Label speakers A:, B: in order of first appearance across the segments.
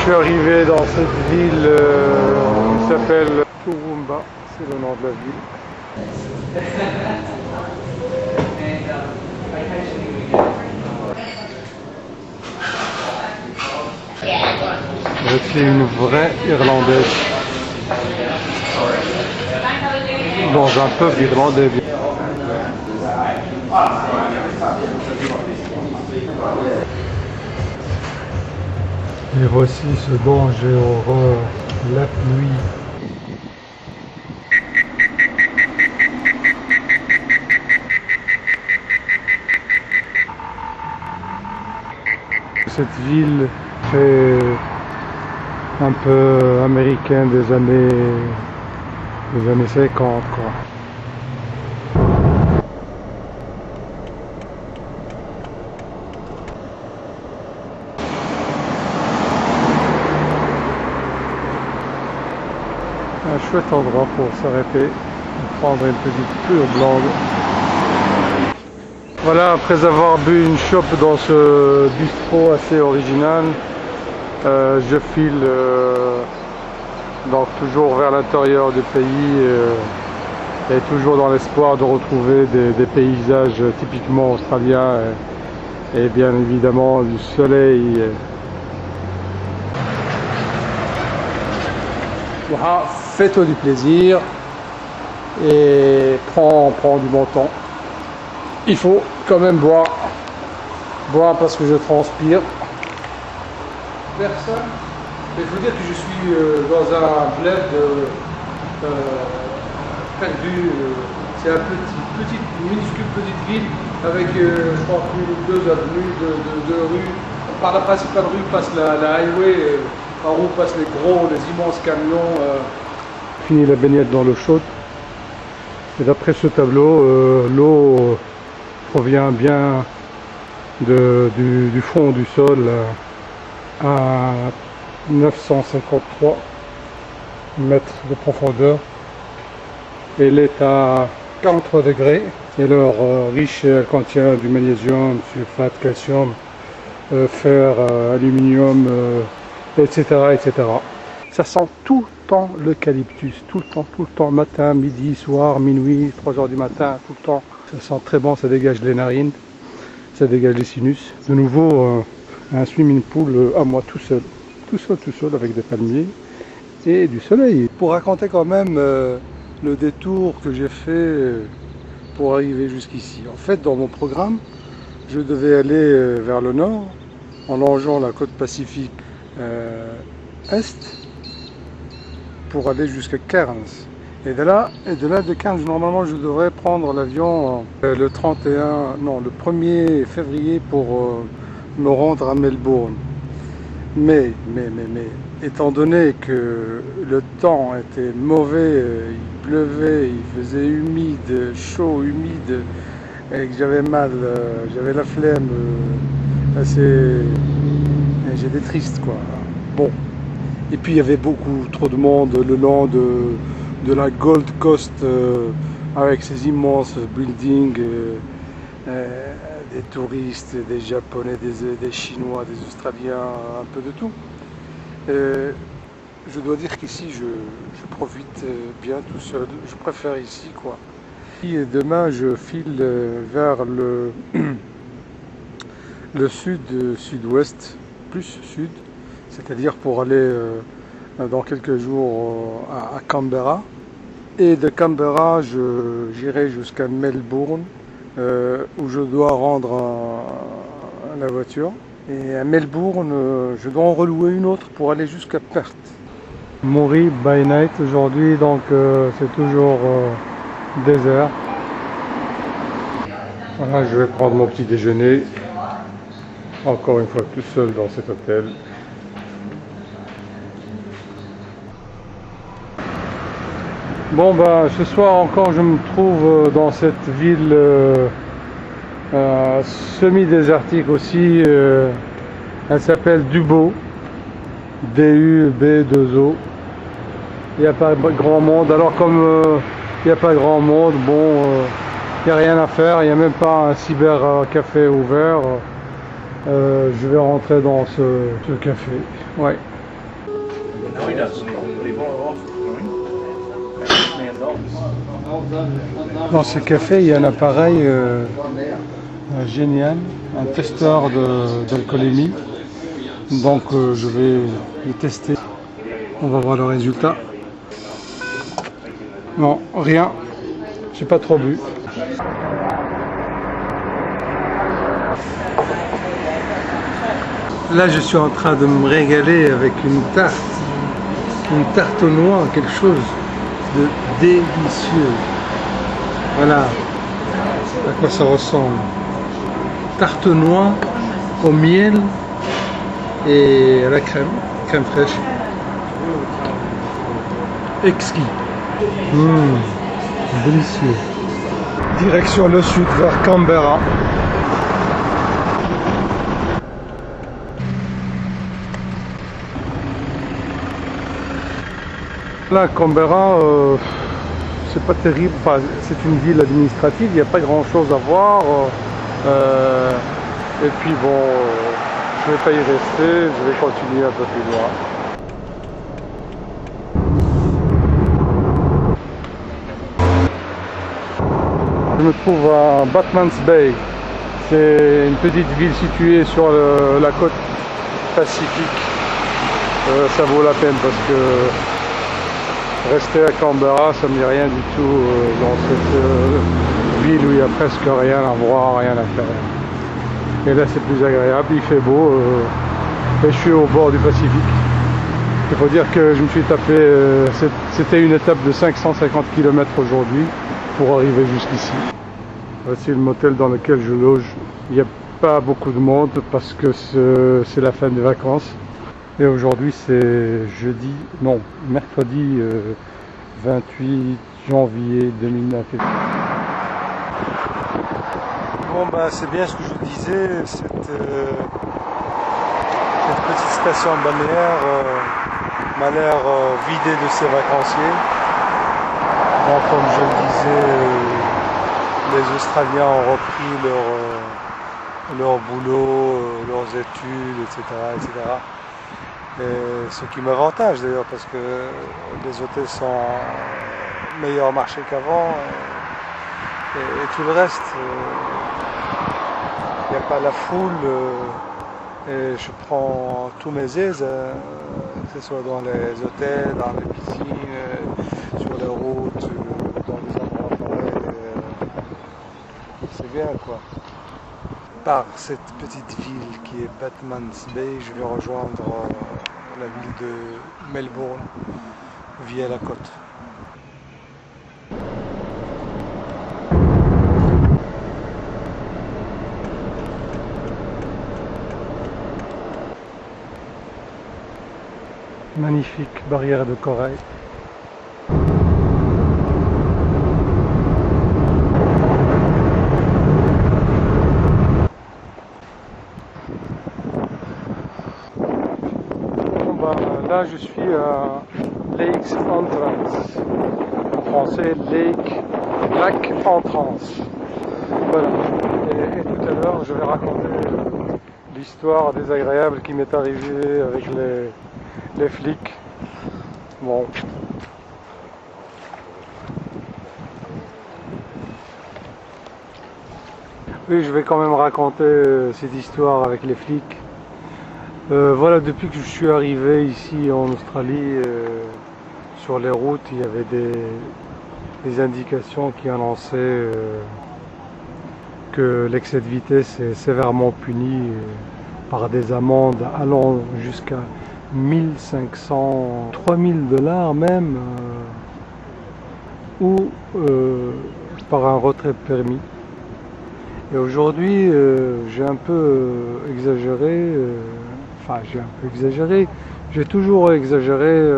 A: suis arrivé dans cette ville qui s'appelle Toowoomba, c'est le nom de la ville. Je suis une vraie Irlandaise dans un pub irlandais. Et voici ce dont j'ai horreur, la pluie. Cette ville très un peu américaine des années 50 quoi. Un chouette endroit pour s'arrêter, prendre une petite pure blonde. Voilà, après avoir bu une chope dans ce bistrot assez original, je file donc toujours vers l'intérieur du pays et toujours dans l'espoir de retrouver des paysages typiquement australiens et bien évidemment du soleil. Voilà, fais-toi du plaisir et prends du bon temps. Il faut quand même boire parce que je transpire. Personne. Il faut dire que je suis dans un bled perdu. C'est une minuscule petite ville avec, je crois, plus de 2 avenues, deux rues. Par la principale rue passe la highway. En haut passent les immenses camions. Fini la baignade dans l'eau chaude. Et d'après ce tableau, l'eau provient bien du fond du sol à 953 mètres de profondeur. Elle est à 43 degrés. Et alors riche, elle contient du magnésium, sulfate, calcium, fer, aluminium, etc., etc. Ça sent tout le temps l'eucalyptus, tout le temps, matin, midi, soir, minuit, 3 heures du matin, tout le temps. Ça sent très bon, ça dégage les narines, ça dégage les sinus. De nouveau, un swimming pool à moi tout seul, avec des palmiers et du soleil. Pour raconter quand même le détour que j'ai fait pour arriver jusqu'ici. En fait, dans mon programme, je devais aller vers le nord, en longeant la côte pacifique est pour aller jusqu'à Cairns. Et de là de Cairns, normalement je devrais prendre l'avion le 1er février pour me rendre à Melbourne. Mais étant donné que le temps était mauvais, il pleuvait, il faisait chaud, humide, et que j'avais mal, j'avais la flemme, j'étais triste quoi. Bon. Et puis il y avait beaucoup trop de monde le long de la Gold Coast avec ces immenses buildings, des touristes, des Japonais, des Chinois, des Australiens, un peu de tout. Je dois dire qu'ici je profite bien tout seul, je préfère ici quoi. Et demain je file vers le sud-ouest, plus sud, c'est-à-dire pour aller dans quelques jours à Canberra. Et de Canberra, j'irai jusqu'à Melbourne, où je dois rendre la voiture. Et à Melbourne, je dois en relouer une autre pour aller jusqu'à Perth. Maury by night aujourd'hui, donc c'est toujours désert. Voilà, je vais prendre mon petit déjeuner. Encore une fois tout seul dans cet hôtel. Bon bah ce soir encore je me trouve dans cette ville semi-désertique aussi. Elle s'appelle Dubbo, D-U-B-2-O. Il n'y a pas grand monde. Alors comme il n'y a pas grand monde, bon, il n'y a rien à faire. Il n'y a même pas un cybercafé ouvert. Je vais rentrer dans ce café. Ouais.
B: No, he doesn't. But he bought it off $6 million.
A: Dans ce café, il y a un appareil génial, un testeur d'alcoolémie. Donc je vais le tester. On va voir le résultat. Non, rien. J'ai pas trop bu. Là, je suis en train de me régaler avec une tarte aux noix, quelque chose de délicieux. Voilà à quoi ça ressemble. Tarte aux noix au miel et à la crème fraîche. Exquis. Délicieux. Direction le sud vers Canberra. Là, Canberra, c'est pas terrible. Enfin, c'est une ville administrative, il n'y a pas grand chose à voir. Et puis bon, je vais pas y rester, je vais continuer un peu plus loin. Je me trouve à Batman's Bay. C'est une petite ville située sur la côte pacifique. Ça vaut la peine parce que rester à Canberra, ça ne me dit rien du tout dans cette ville où il n'y a presque rien à voir, rien à faire. Et là c'est plus agréable, il fait beau et je suis au bord du Pacifique. Il faut dire que je me suis tapé, c'était une étape de 550 km aujourd'hui pour arriver jusqu'ici. Voici le motel dans lequel je loge. Il n'y a pas beaucoup de monde parce que c'est la fin des vacances. Et aujourd'hui c'est mercredi 28 janvier 2009. Bon bah c'est bien ce que je vous disais, cette petite station balnéaire m'a l'air vidée de ses vacanciers. Donc comme je le disais, les Australiens ont repris leur boulot, leurs études, etc. Et ce qui m'avantage d'ailleurs parce que les hôtels sont meilleur marché qu'avant et tout le reste, il n'y a pas la foule et je prends tous mes aises, que ce soit dans les hôtels, dans les piscines, sur les routes, dans les endroits pareils, c'est bien quoi. Par cette petite ville qui est Batman's Bay, je vais rejoindre la ville de Melbourne via la côte. Magnifique barrière de corail. Là, je suis à Lakes Entrance. En français, lac Entrance. Voilà. Et tout à l'heure, je vais raconter l'histoire désagréable qui m'est arrivée avec les flics. Bon. Oui, je vais quand même raconter cette histoire avec les flics. Voilà, depuis que je suis arrivé ici en Australie, sur les routes, il y avait des indications qui annonçaient que l'excès de vitesse est sévèrement puni par des amendes allant jusqu'à 1500, 3000 $ même, ou par un retrait de permis. Et aujourd'hui, j'ai un peu exagéré. Enfin, j'ai toujours exagéré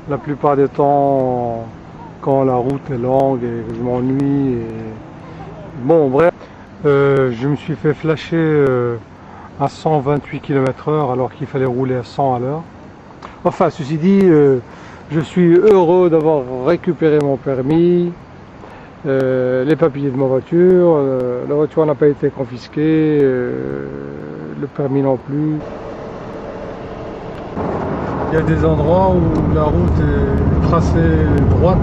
A: la plupart des temps quand la route est longue et que je m'ennuie. Bon, bref, je me suis fait flasher à 128 km/h alors qu'il fallait rouler à 100 à l'heure. Enfin, ceci dit, je suis heureux d'avoir récupéré mon permis, les papiers de ma voiture, la voiture n'a pas été confisquée, le permis non plus. Il y a des endroits où la route est tracée droite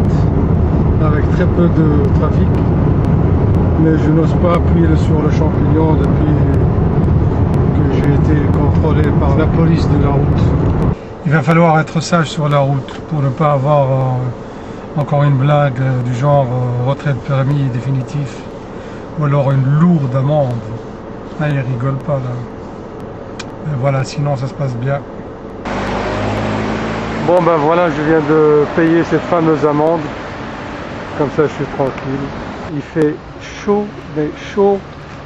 A: avec très peu de trafic, mais je n'ose pas appuyer sur le champignon depuis que j'ai été contrôlé par la police de la route. Il va falloir être sage sur la route pour ne pas avoir encore une blague du genre retrait de permis définitif ou alors une lourde amende. Ah, il rigole pas là. Mais voilà, sinon ça se passe bien. Bon ben voilà, je viens de payer cette fameuse amende. Comme ça je suis tranquille. Il fait chaud, mais chaud.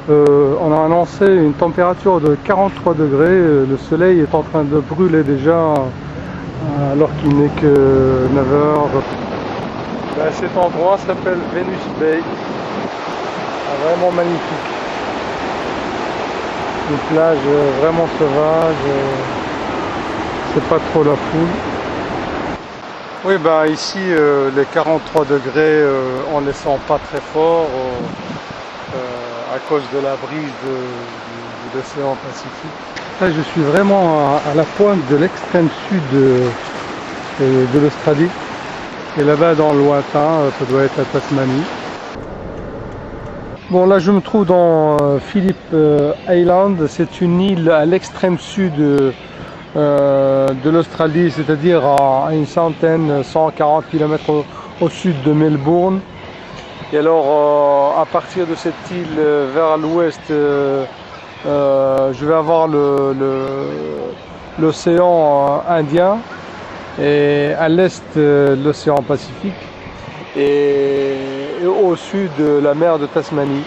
A: On a annoncé une température de 43 degrés. Le soleil est en train de brûler déjà alors qu'il n'est que 9 heures. Ben, cet endroit s'appelle Venus Bay. Vraiment magnifique. Une plage vraiment sauvage. C'est pas trop la foule. Oui, bah ici les 43 degrés on les sent pas très fort à cause de la brise de l'océan Pacifique. Là je suis vraiment à la pointe de l'extrême sud de l'Australie et là-bas dans le lointain ça doit être la Tasmanie. Bon là je me trouve dans Phillip Island, c'est une île à l'extrême sud de l'Australie, c'est-à-dire à une centaine, 140 km au sud de Melbourne. Et alors à partir de cette île vers l'ouest, je vais avoir l'océan Indien et à l'est l'océan Pacifique et au sud la mer de Tasmanie.